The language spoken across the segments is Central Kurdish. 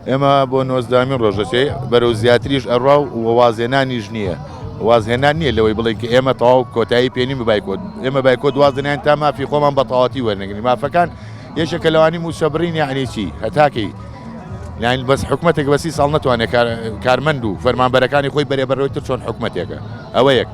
ئێمە بۆ 90مین ڕۆژەکەی بەرەو زیاتریش ئەڕوا و وازێنانیش نییە وازهێنان نییە لەوەی بڵێ کە ئێمە تەواو کۆتایی پێنی بایکۆت ئێمە بایکۆت وازنیان تا مافی خۆمان بە تەواتی وەرنەگرین مافەکان یەکێکە لەوانی موسەبرین یعنی چی هەتاکەی یان بەس حکوومەتێک بەسی ساڵ ناتوانێت کارمەند و فەرمانبەرەکانی خۆی بەرەبەرەوەیتر چۆن حکوومەتێکە ئەوە یەک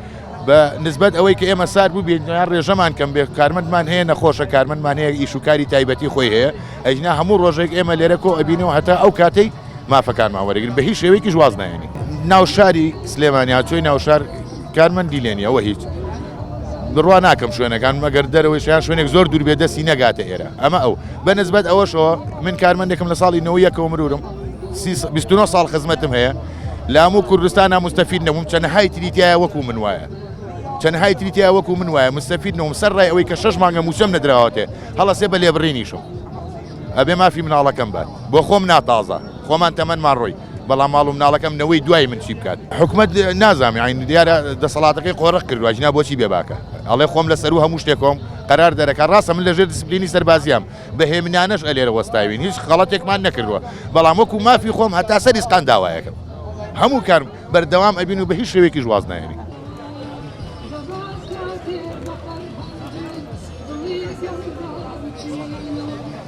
بە نسبەت ئەوەی کە ئێمە سار بوو بێنیان ڕێژەمان کەم بێ کارمەندمان هەیە نەخۆشە کارمەندمان هەیە ئیشوکاری تایبەتی خۆی هەیە ئەجنا هەموو ڕۆژێک ئێمە لێرە کۆ ئەبینەوە هەتا ئەو کاتەی مافەکانمان وەرەگرن بە هیچ شێوەیەکی واز نایێنی ناو شاری سلێمانی هاتووی ناو شار کارمەندی لێنی ئەوە هیچ بڕوا ناکەم شوێنەکان مەگەر دەرەوەی شیان شوێنێک زۆر دوور بێ دەستی نەگاتە ئێرە ئەمە ئەو بەنسبەت ئەوەشەوە من کارمەندێکم لە ساڵی 91 مرورم 29 ساڵ خزمەتم هەیە لە هەموو کوردستانە مستەفید نەبووم چەندەهای تریتیایە وەکو من وایە چەندەهای تریتیایە وەکو من وایە مستەفید نەوم سەر ڕای ئەوەی کە 6 مانگە موچەم نەدراوەتێ هەڵەسێ بە لێبڕینیشم ئەبێ مافی مناڵەکەم بات بۆ خۆم ناتازە خۆمان تەمەنمان ڕۆی بەڵام ماڵ و مناڵەکەم نەوەی دوای من چی بکات حکومت نازانم یعنی دیارە دەسەڵاتەکەی قۆڕق کردووە جنا بۆچی بێ باکە ئەڵێ خۆم لەسەر و هەموو شتێکۆم قەرار دەرەکە ڕاستە من لەژێر دیسپلینی سەربازیام بەهێمنانەش ئەلێرە وەستاوین هیچ خەڵەتێکمان نەکردووە بەڵام وەکو مافی خۆم هەتا سەری سقان داوایەکەم هەموو کار بەردەوام ئەبین و بە هیچ شێوەیەکی واز نایێنی